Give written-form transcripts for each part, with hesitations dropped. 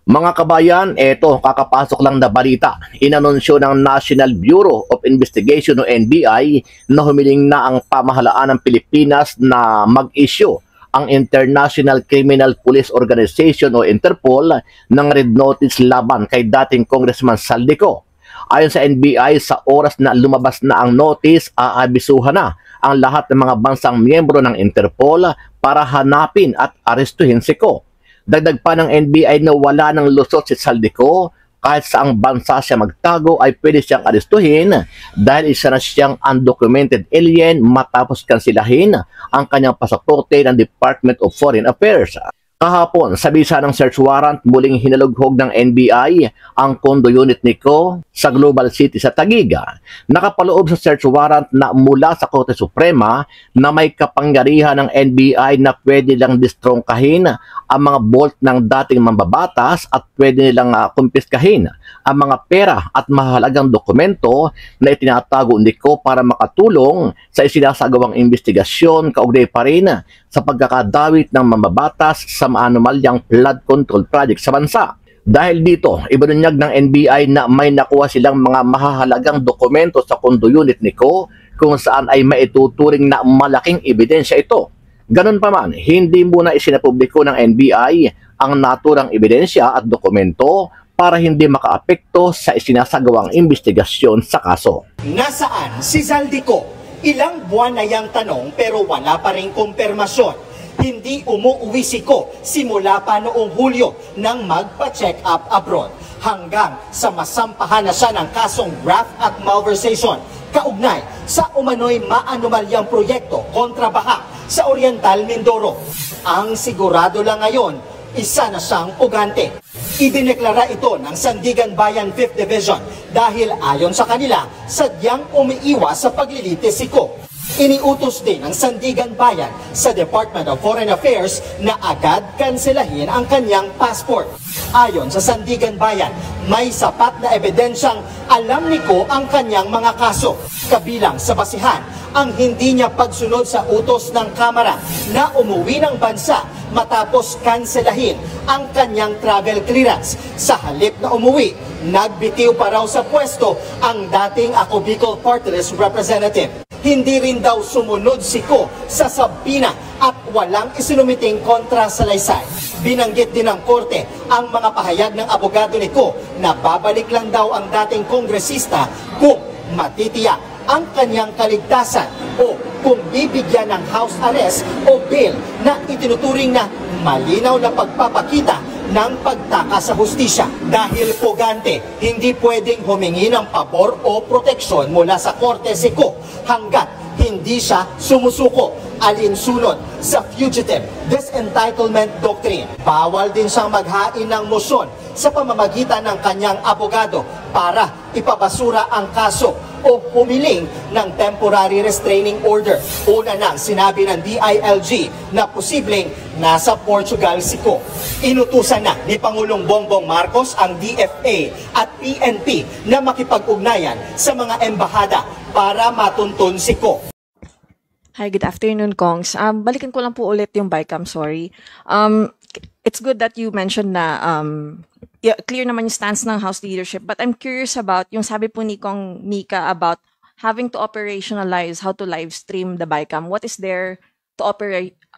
Mga kabayan, eto, kakapasok lang na balita. Inanunsyo ng National Bureau of Investigation o NBI na humiling na ang pamahalaan ng Pilipinas na mag-issue ang International Criminal Police Organization o Interpol ng red notice laban kay dating Congressman Saldico. Ayon sa NBI, sa oras na lumabas na ang notice, aabisuhan na ang lahat ng mga bansang miyembro ng Interpol para hanapin at arestuhin si Ko. Dagdag pa ng NBI na wala ng lusot si Saldico, kahit saang bansa siya magtago ay pwede siyang arestuhin dahil isa na siyang undocumented alien matapos kansilahin ang kanyang pasaporte ng Department of Foreign Affairs. Kahapon, sa bisa ng search warrant, muling hinalughog ng NBI ang condo unit ni Ko sa Global City sa Tagiga. Nakapaloob sa search warrant na mula sa Korte Suprema na may kapangyarihan ng NBI na pwede lang distrongkahin ang mga bolt ng dating mambabatas at pwede nilang kumpiskahin ang mga pera at mahalagang dokumento na itinatago ni Ko para makatulong sa isinasagawang investigasyon kaugnay pa rin sa pagkakadawit ng mambabatas sa maanumalyang flood control project sa bansa. Dahil dito, ibinunyag ng NBI na may nakuha silang mga mahahalagang dokumento sa condo unit ni Ko kung saan ay maituturing na malaking ebidensya ito. Ganun pa man, hindi muna isinapubliko ng NBI ang naturang ebidensya at dokumento para hindi makaapekto sa isinasagawang investigasyon sa kaso. Nasaan si Saldico? Ilang buwan na yang tanong pero wala pa rin kumpirmasyon. Hindi umuwi si Ko simula pa noong Hulyo nang magpa-check up abroad hanggang sa masampahan na siya ng kasong graft at malversation kaugnay sa umano'y maanumalyang proyekto kontra baha sa Oriental Mindoro. Ang sigurado lang ngayon, isa na siyang pugante. Idineklara ito ng Sandigan Bayan 5th Division dahil ayon sa kanila, sadyang umiiwas sa paglilitis si Ko. Iniutos din ng Sandigan Bayan sa Department of Foreign Affairs na agad kanselahin ang kanyang passport. Ayon sa Sandigan Bayan, may sapat na ebidensyang alam ni Ko ang kanyang mga kaso. Kabilang sa basihan, ang hindi niya pagsunod sa utos ng Kamara na umuwi ng bansa matapos kanselahin ang kanyang travel clearance. Sa halip na umuwi, nagbitiw pa raw sa pwesto ang dating Ako Bicol Party List Representative. Hindi rin daw sumunod si Ko sa sabina at walang isinumiting kontra sa laysay. Binanggit din ng korte ang mga pahayag ng abogado ni Ko na babalik lang daw ang dating kongresista kung matitiyak ang kanyang kaligtasan o kung bibigyan ng house arrest o bail na itinuturing na malinaw na pagpapakita ng pagtaka sa hustisya. Dahil pugante, hindi pwedeng humingi ng pabor o proteksyon mula sa korte si Ko hanggat hindi siya sumusuko alinsunod sa Fugitive Disentitlement Doctrine. Bawal din siyang maghain ng motion sa pamamagitan ng kanyang abogado para ipabasura ang kaso o humiling ng temporary restraining order. Una nang sinabi ng DILG na posibleng nasa Portugal si Ko. Inutusan na ni Pangulong Bongbong Marcos ang DFA at PNP na makipag-ugnayan sa mga embahada para matuntun si Ko. Hi, good afternoon, Kongs. Balikan ko lang po ulit yung BICAM, sorry. It's good that you mentioned na yeah, clear naman yung stance ng House leadership, but I'm curious about yung sabi po ni Kong Mika about having to operationalize how to live stream the BICAM. What is there to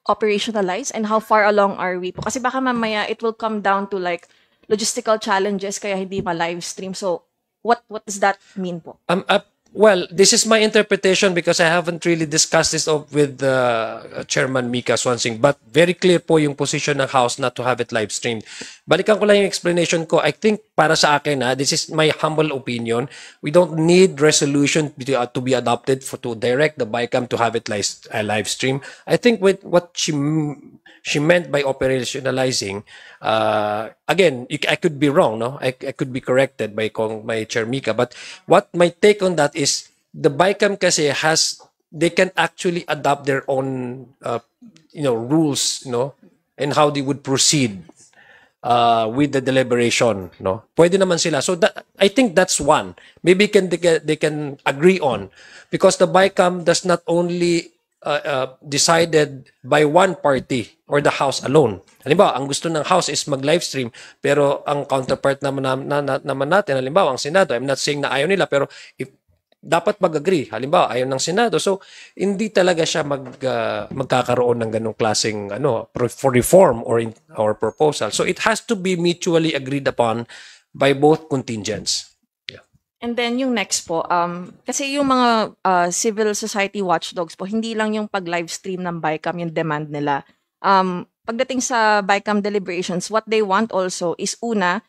operationalize and how far along are we po? Kasi baka mamaya it will come down to like logistical challenges kaya hindi ma-live stream. So what does that mean po? Well, this is my interpretation because I haven't really discussed this with Chairman Mika Swansing, but very clear po yung position ng House not to have it live streamed. Balikan ko lang yung explanation ko. I think para sa akin, this is my humble opinion, we don't need resolution to be adopted to direct the BICAM to have it live stream. I think with what she meant by operationalizing, again, I could be wrong, no? I could be corrected by Chair Mika, but what my take on that is the BICAM kasi they can actually adopt their own rules, and how they would proceed with the deliberation, no? Pwede naman sila. So I think that's one. Maybe they can agree on, because the BICAM does not only decided by one party or the House alone. Halimbawa, ang gusto ng House is mag-livestream, pero ang counterpart naman natin, halimbawa, ang Senado, I'm not saying na ayaw nila, pero if dapat mag-agree. Halimbawa, ayaw ng Senado. So, hindi talaga siya magkakaroon ng ganong klaseng for reform or proposal. So, it has to be mutually agreed upon by both contingents. And then yung next po, kasi yung mga civil society watchdogs po, hindi lang yung pag-livestream ng BICAM yung demand nila. Pagdating sa BICAM deliberations, what they want also is una,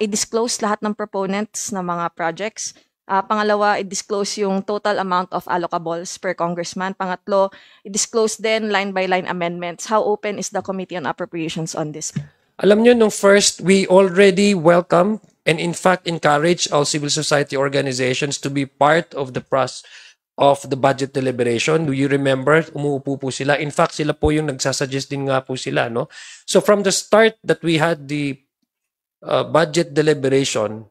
i-disclose lahat ng proponents ng mga projects. Pangalawa, i-disclose yung total amount of allocables per congressman. Pangatlo, i-disclose then line-by-line amendments. How open is the Committee on Appropriations on this? Alam nyo, nung first, we already welcome and in fact encourage all civil society organizations to be part of the process of the budget deliberation. Do you remember? Umuupo po sila. In fact, sila po yung nagsasuggest din nga po sila. No? So from the start that we had the budget deliberation,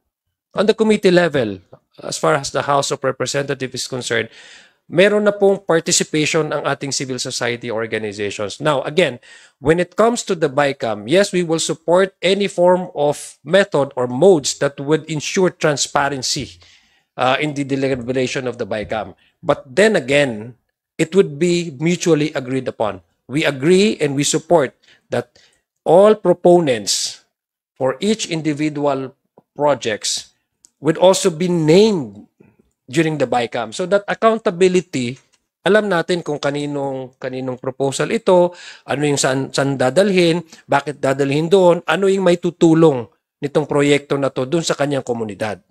on the committee level, as far as the House of Representatives is concerned, meron na pong participation ang ating civil society organizations. Now, again, when it comes to the BICAM, yes, we will support any form of method or modes that would ensure transparency in the deliberation of the BICAM. But then again, it would be mutually agreed upon. We agree and we support that all proponents for each individual projects would also be named during the BICAM. So that accountability, alam natin kung kaninong proposal ito, ano yung saan dadalhin, bakit dadalhin doon, ano yung may tutulong nitong proyekto na to doon sa kanyang komunidad.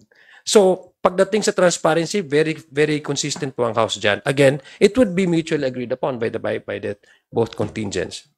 So, pagdating sa transparency, very, very consistent po ang House dyan. Again, it would be mutually agreed upon by both contingents.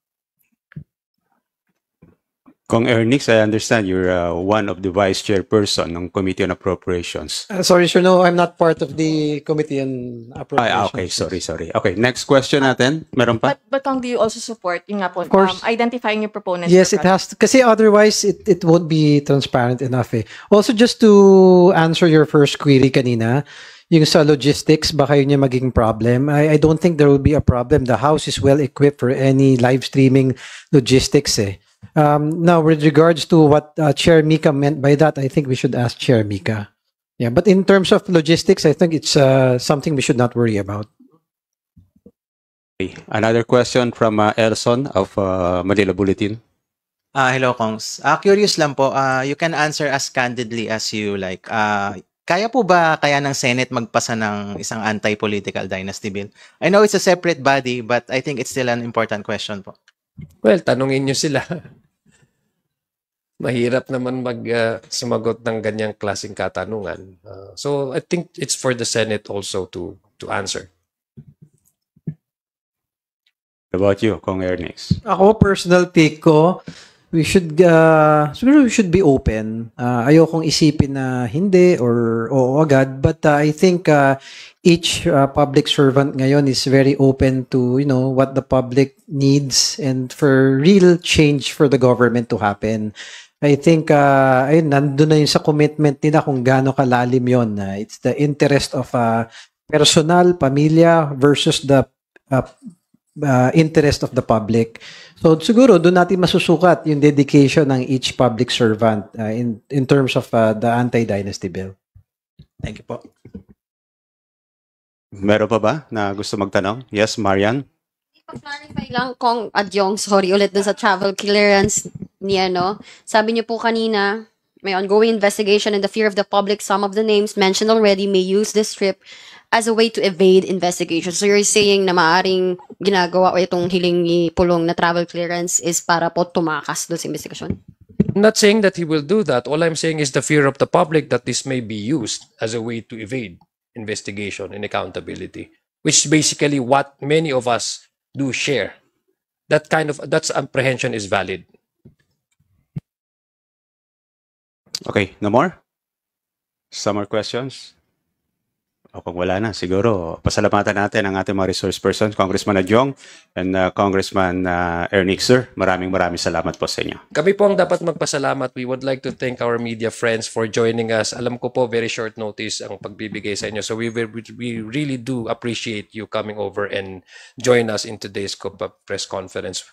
Kong Ernix, I understand you're one of the vice chairperson ng Committee on Appropriations. Sorry, sir, no, I'm not part of the Committee on Appropriations. Okay, sorry. Okay, next question natin. Meron pa? But Kong, do you also support yung nga po, course. identifying your proponents? Yes, it has to. Kasi otherwise, it won't be transparent enough eh. Also, just to answer your first query kanina, yung sa logistics, baka yun yung magiging problem. I don't think there will be a problem. The House is well equipped for any live streaming logistics eh. Now, with regards to what Chair Mika meant by that, I think we should ask Chair Mika. Yeah, but in terms of logistics, I think it's something we should not worry about. Okay. Another question from Elson of Manila Bulletin. Hello, Kongs. Curious lang po, you can answer as candidly as you like. Kaya po ba kaya ng Senate magpasa ng isang anti-political dynasty bill? I know it's a separate body, but I think it's still an important question po. Well, tanungin nyo sila. Mahirap naman sumagot ng ganyang klaseng katanungan. So I think it's for the Senate also to answer. What about you, Kong Ernix? Ako, personal take ko, siguro we should be open. Ayokong isipin na hindi or oo agad, but I think each public servant ngayon is very open to, what the public needs and for real change for the government to happen. I think ayun, nandun na yun sa commitment nila kung gaano kalalim yun. It's the interest of personal, pamilya versus the interest of the public. So siguro doon natin masusukat yung dedication ng each public servant in terms of the anti-dynasty bill. Thank you po. Meron pa ba na gusto magtanong? Yes, Marian? Pa-clarify lang kung Adyong, sorry ulit dun sa travel clearance niya, no? Sabi niyo po kanina, may ongoing investigation and the fear of the public, some of the names mentioned already may use this trip as a way to evade investigation. So you're saying na maaring ginagawa o itong hiling ni Pulong na travel clearance is para po tumakas doon sa investigation? I'm not saying that he will do that. All I'm saying is the fear of the public that this may be used as a way to evade investigation and accountability, which is basically what many of us do share. That's apprehension is valid. Okay, no more? Some more questions? O kung wala na, siguro, pasalamatan natin ang ating mga resource persons, Congressman Adjong and Congressman Ernick, sir. Maraming salamat po sa inyo. Kami po ang dapat magpasalamat. We would like to thank our media friends for joining us. Alam ko po, very short notice ang pagbibigay sa inyo. So we really do appreciate you coming over and join us in today's press conference.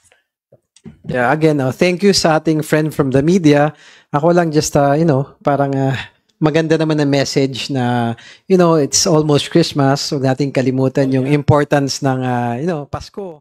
Yeah, again, thank you sa ating friend from the media. Ako lang just, parang maganda naman na message na, it's almost Christmas. Huwag nating kalimutan yung importance ng, Pasko.